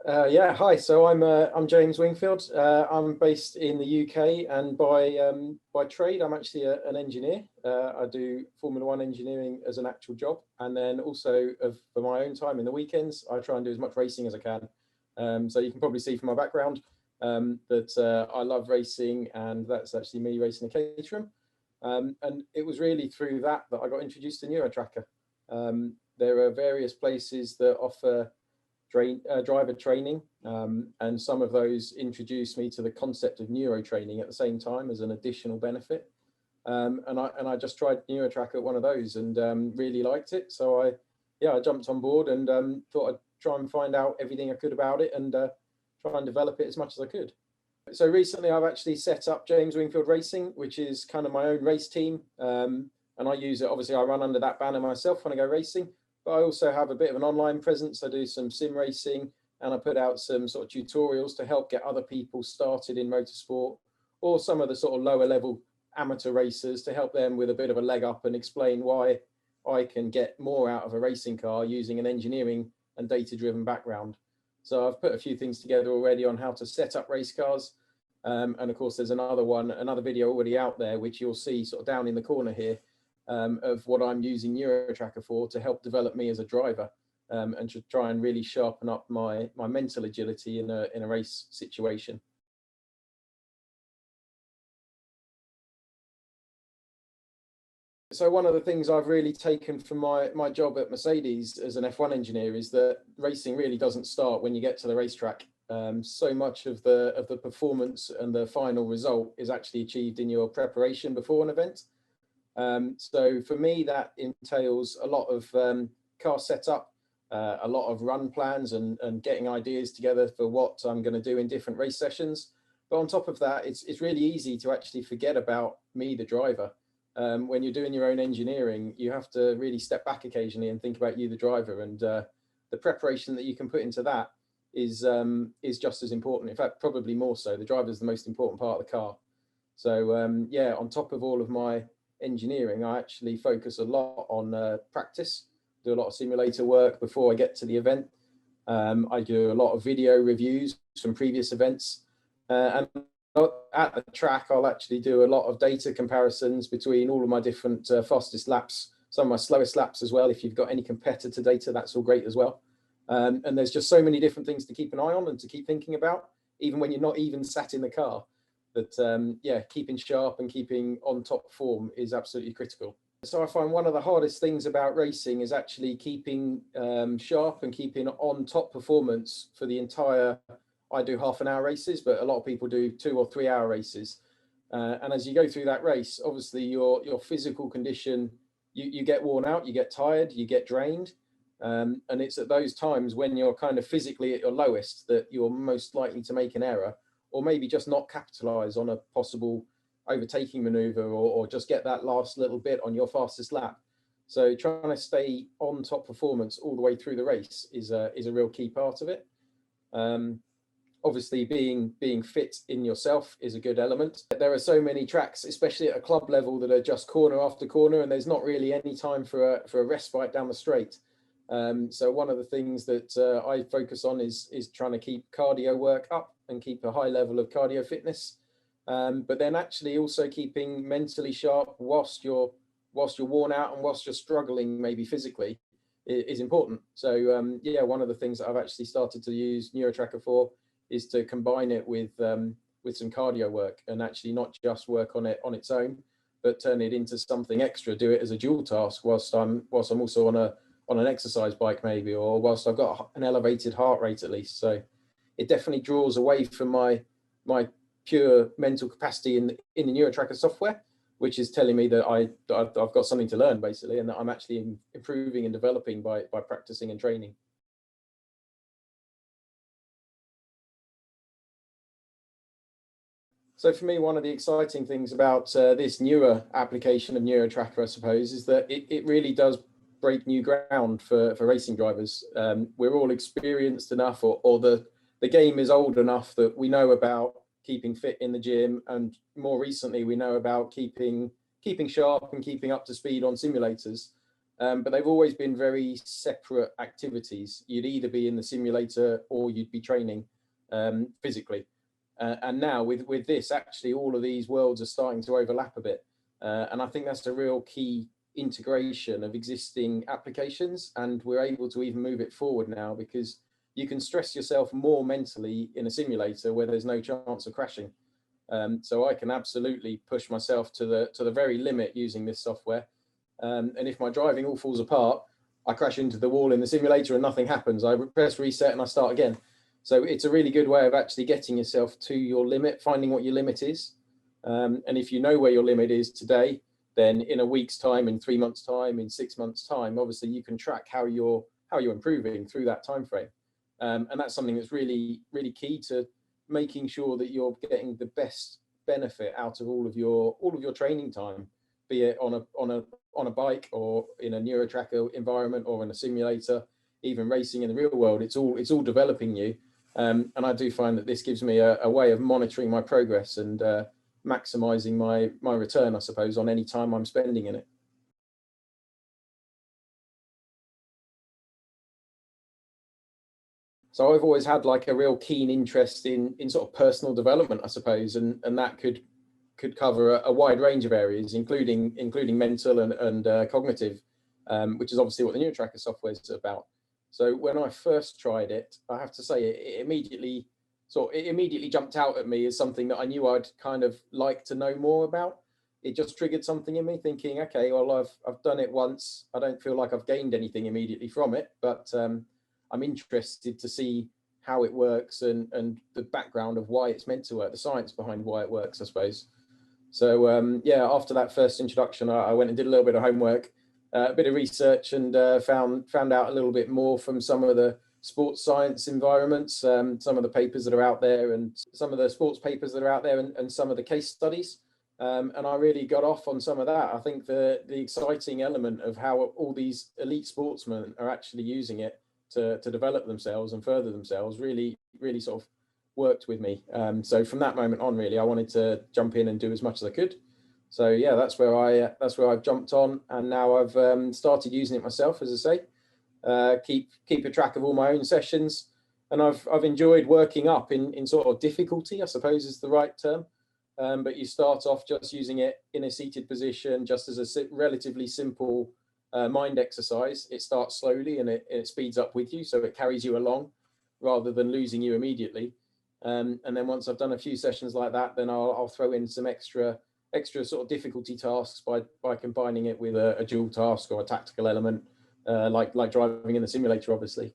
Yeah, hi. So I'm James Wingfield. I'm based in the UK, and by trade, I'm actually an engineer. I do Formula One engineering as an actual job, and then also for my own time in the weekends, I try and do as much racing as I can. So you can probably see from my background that I love racing, and that's actually me racing a Caterham. And it was really through that I got introduced to NeuroTracker. There are various places that offer driver training, and some of those introduced me to the concept of neurotraining at the same time as an additional benefit. And I just tried NeuroTracker at one of those and really liked it. So I jumped on board and thought I'd try and find out everything I could about it and try and develop it as much as I could. So recently I've actually set up James Wingfield Racing, which is kind of my own race team. And I use it, obviously I run under that banner myself when I go racing, but I also have a bit of an online presence. I do some sim racing, and I put out some sort of tutorials to help get other people started in motorsport, or some of the sort of lower level amateur racers, to help them with a bit of a leg up and explain why I can get more out of a racing car using an engineering and data driven background. So I've put a few things together already on how to set up race cars. And of course, there's another video already out there, which you'll see sort of down in the corner here, of what I'm using NeuroTracker for to help develop me as a driver, and to try and really sharpen up my mental agility in a race situation. So one of the things I've really taken from my job at Mercedes as an F1 engineer is that racing really doesn't start when you get to the racetrack. So much of the performance and the final result is actually achieved in your preparation before an event. So for me, that entails a lot of car setup, a lot of run plans and getting ideas together for what I'm going to do in different race sessions. But on top of that, it's really easy to actually forget about me, the driver. When you're doing your own engineering, you have to really step back occasionally and think about you, the driver, and the preparation that you can put into that is just as important. In fact, probably more so. The driver is the most important part of the car. So yeah, on top of all of my engineering, I actually focus a lot on practice, do a lot of simulator work before I get to the event. I do a lot of video reviews from previous events, and at the track, I'll actually do a lot of data comparisons between all of my different fastest laps, some of my slowest laps as well. If you've got any competitor data, that's all great as well. And there's just so many different things to keep an eye on and to keep thinking about, even when you're not even sat in the car. But yeah, keeping sharp and keeping on top form is absolutely critical. So I find one of the hardest things about racing is actually keeping sharp and keeping on top performance for the entire. I do half-an-hour races, but a lot of people do 2 or 3 hour races. And as you go through that race, obviously your physical condition, you get worn out, you get tired, you get drained. And it's at those times when you're kind of physically at your lowest that you're most likely to make an error, or maybe just not capitalize on a possible overtaking maneuver, or just get that last little bit on your fastest lap. So trying to stay on top performance all the way through the race is a real key part of it. Obviously being fit in yourself is a good element. There are so many tracks, especially at a club level, that are just corner after corner, and there's not really any time for a respite down the straight. So one of the things that I focus on is trying to keep cardio work up and keep a high level of cardio fitness, but then actually also keeping mentally sharp whilst you're worn out and whilst you're struggling maybe physically is important. So yeah, one of the things that I've actually started to use NeuroTracker for is to combine it with some cardio work, and actually not just work on it on its own, but turn it into something extra, do it as a dual task whilst I'm also on an exercise bike maybe, or whilst I've got an elevated heart rate at least. So it definitely draws away from my pure mental capacity in the NeuroTracker software, which is telling me that I've got something to learn basically, and that I'm actually improving and developing by practicing and training. So for me, one of the exciting things about this newer application of NeuroTracker, I suppose, is that it really does break new ground for racing drivers. We're all experienced enough, or the game is old enough that we know about keeping fit in the gym, and more recently we know about keeping sharp and keeping up to speed on simulators. but they've always been very separate activities. You'd either be in the simulator or you'd be training physically. And now with this, actually, all of these worlds are starting to overlap a bit. And I think that's a real key integration of existing applications. And we're able to even move it forward now, because you can stress yourself more mentally in a simulator where there's no chance of crashing. So I can absolutely push myself to the very limit using this software. And if my driving all falls apart, I crash into the wall in the simulator and nothing happens. I press reset and I start again. So it's a really good way of actually getting yourself to your limit, finding what your limit is. And if you know where your limit is today, then in a week's time, in 3 months' time, in 6 months' time, obviously you can track how you're improving through that time frame. And that's something that's really, really key to making sure that you're getting the best benefit out of all of your training time, be it on a bike or in a NeuroTracker environment or in a simulator, even racing in the real world. It's all developing you. And I do find that this gives me a way of monitoring my progress and maximizing my return, I suppose, on any time I'm spending in it. So I've always had like a real keen interest in sort of personal development, I suppose, and that could cover a wide range of areas, including mental and cognitive, which is obviously what the NeuroTracker software is about. So when I first tried it, I have to say it immediately jumped out at me as something that I knew I'd kind of like to know more about. It just triggered something in me, thinking, okay, well, I've done it once. I don't feel like I've gained anything immediately from it, but I'm interested to see how it works and the background of why it's meant to work, the science behind why it works, I suppose. So yeah, after that first introduction, I went and did a little bit of homework, a bit of research, and found out a little bit more from some of the sports science environments, some of the papers that are out there, and some of the sports papers that are out there, and some of the case studies. And I really got off on some of that. I think the exciting element of how all these elite sportsmen are actually using it to develop themselves and further themselves really, really sort of worked with me. So from that moment on, really, I wanted to jump in and do as much as I could. So yeah, that's where I've jumped on, and now I've started using it myself, as I say. Keep a track of all my own sessions, and I've enjoyed working up in sort of difficulty, I suppose is the right term. But you start off just using it in a seated position, just as a relatively simple mind exercise. It starts slowly and it speeds up with you, so it carries you along rather than losing you immediately. And then once I've done a few sessions like that, then I'll throw in some extra sort of difficulty tasks by combining it with a dual task or a tactical element, like driving in the simulator, obviously.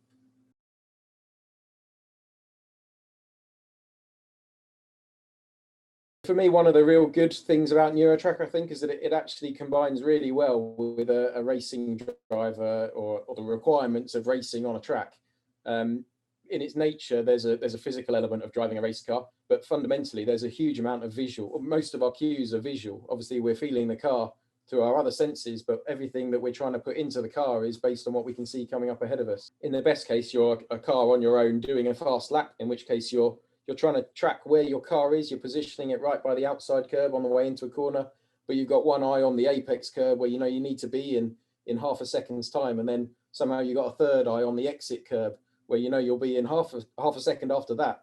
For me, one of the real good things about NeuroTracker, I think, is that it actually combines really well with a racing driver or the requirements of racing on a track. In its nature, there's a physical element of driving a race car, but fundamentally, there's a huge amount of visual. Most of our cues are visual. Obviously, we're feeling the car through our other senses, but everything that we're trying to put into the car is based on what we can see coming up ahead of us. In the best case, you're a car on your own doing a fast lap, in which case you're trying to track where your car is. You're positioning it right by the outside curb on the way into a corner, but you've got one eye on the apex curb where you know you need to be in half a second's time, and then somehow you got a third eye on the exit curb where you know you'll be in half a second after that.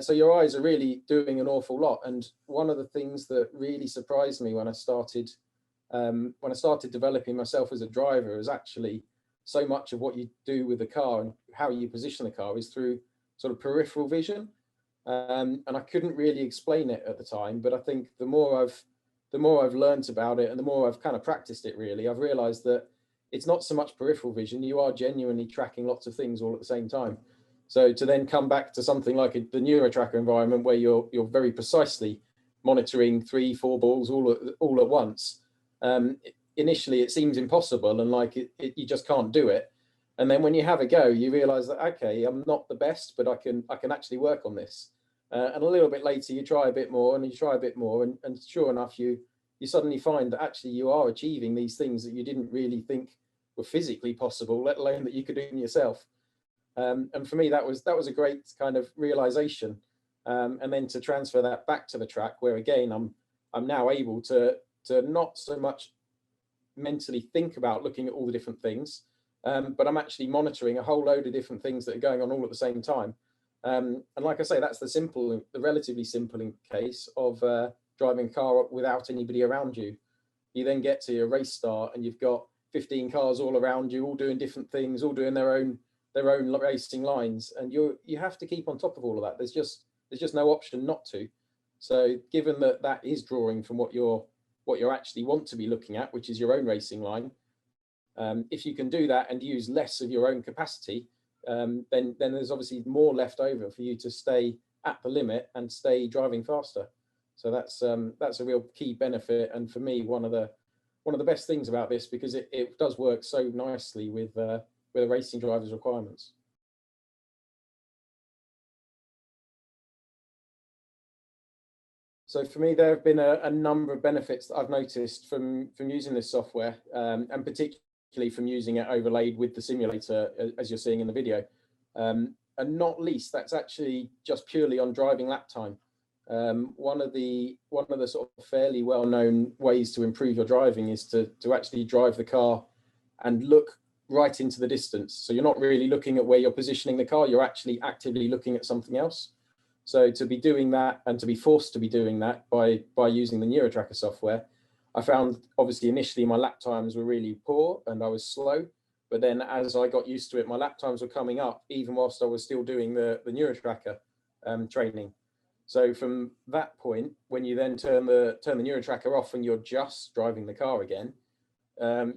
So your eyes are really doing an awful lot. And one of the things that really surprised me when I started developing myself as a driver is actually so much of what you do with the car and how you position the car is through sort of peripheral vision. And I couldn't really explain it at the time, but I think the more I've learned about it and the more I've kind of practiced it, really, I've realized that it's not so much peripheral vision. You are genuinely tracking lots of things all at the same time. So to then come back to something like the NeuroTracker environment where you're very precisely monitoring 3-4 balls all at once, initially it seems impossible and like you just can't do it. And then when you have a go, you realize that, okay, I'm not the best, but I can actually work on this. And a little bit later, you try a bit more and you try a bit more. And sure enough, you suddenly find that actually you are achieving these things that you didn't really think were physically possible, let alone that you could do them yourself. And for me, that was a great kind of realization. And then to transfer that back to the track, where again, I'm now able to not so much mentally think about looking at all the different things, but I'm actually monitoring a whole load of different things that are going on all at the same time. And like I say, that's the relatively simple case of driving a car without anybody around you. You then get to your race start and you've got 15 cars all around you, all doing different things, all doing their own racing lines, and you have to keep on top of all of that. There's just no option not to. So given that that is drawing from what you actually want to be looking at, which is your own racing line, if you can do that and use less of your own capacity, then there's obviously more left over for you to stay at the limit and stay driving faster. So that's a real key benefit, and for me, one of the best things about this, because it does work so nicely with a racing driver's requirements. So for me, there have been a number of benefits that I've noticed from using this software, and particularly from using it overlaid with the simulator, as you're seeing in the video. And not least, that's actually just purely on driving lap time. One of the sort of fairly well-known ways to improve your driving is to actually drive the car and look right into the distance. So you're not really looking at where you're positioning the car, you're actually actively looking at something else. So to be doing that, and to be forced to be doing that by using the NeuroTracker software, I found obviously initially my lap times were really poor and I was slow, but then as I got used to it, my lap times were coming up even whilst I was still doing the NeuroTracker training. So from that point, when you then turn the NeuroTracker off and you're just driving the car again,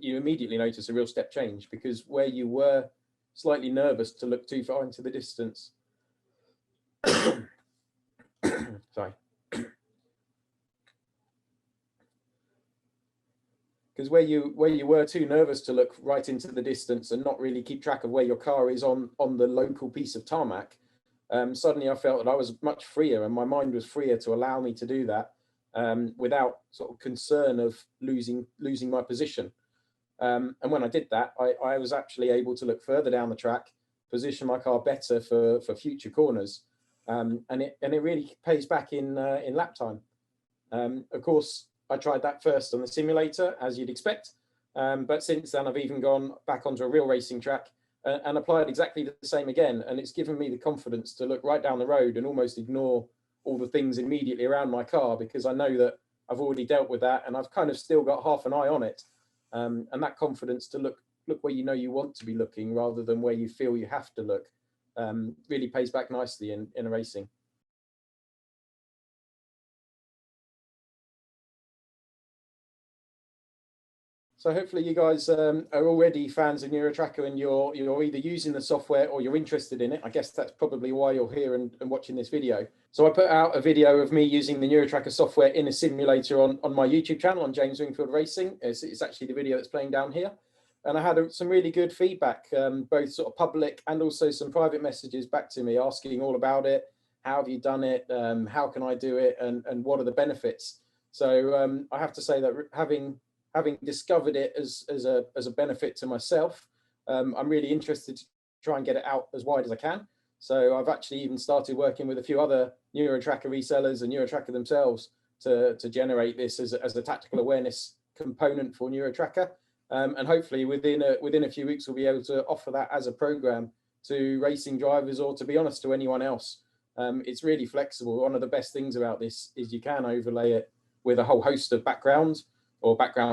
you immediately notice a real step change, because where you were slightly nervous to look too far into the distance, sorry, because where you were too nervous to look right into the distance and not really keep track of where your car is on the local piece of tarmac, suddenly I felt that I was much freer, and my mind was freer to allow me to do that without sort of concern of losing my position. And when I did that, I was actually able to look further down the track, position my car better for future corners, and it really pays back in lap time. Of course, I tried that first on the simulator, as you'd expect, but since then I've even gone back onto a real racing track and applied exactly the same again, and it's given me the confidence to look right down the road and almost ignore all the things immediately around my car, because I know that I've already dealt with that and I've kind of still got half an eye on it, and that confidence to look where you know you want to be looking rather than where you feel you have to look really pays back nicely in a racing. So hopefully you guys are already fans of NeuroTracker, and you're either using the software or you're interested in it. I guess that's probably why you're here and watching this video. So I put out a video of me using the NeuroTracker software in a simulator on my YouTube channel, on James Wingfield Racing. It's actually the video that's playing down here. And I had some really good feedback, both sort of public and also some private messages back to me asking all about it. How have you done it? How can I do it? And what are the benefits? So I have to say that having discovered it as a benefit to myself, I'm really interested to try and get it out as wide as I can. So I've actually even started working with a few other NeuroTracker resellers and NeuroTracker themselves to generate this as a tactical awareness component for NeuroTracker. And hopefully within a few weeks, we'll be able to offer that as a program to racing drivers, or to be honest, to anyone else. It's really flexible. One of the best things about this is you can overlay it with a whole host of background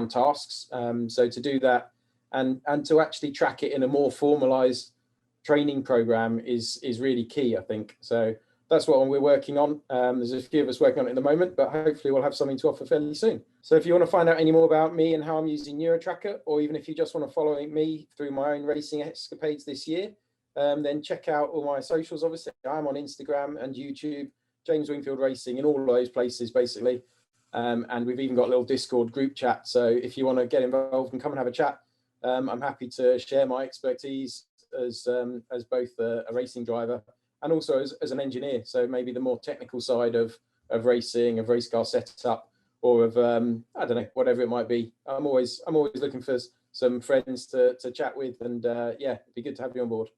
tasks. So to do that and to actually track it in a more formalized training program is really key, I think. So that's what we're working on. There's a few of us working on it at the moment, but hopefully we'll have something to offer fairly soon. So if you want to find out any more about me and how I'm using NeuroTracker, or even if you just want to follow me through my own racing escapades this year, then check out all my socials. Obviously, I'm on Instagram and YouTube, James Wingfield Racing, in all those places, basically. And we've even got a little Discord group chat. So if you want to get involved and come and have a chat, I'm happy to share my expertise as both a racing driver and also as an engineer. So maybe the more technical side of racing, of race car setup, or of I don't know, whatever it might be. I'm always looking for some friends to chat with, and yeah, it'd be good to have you on board.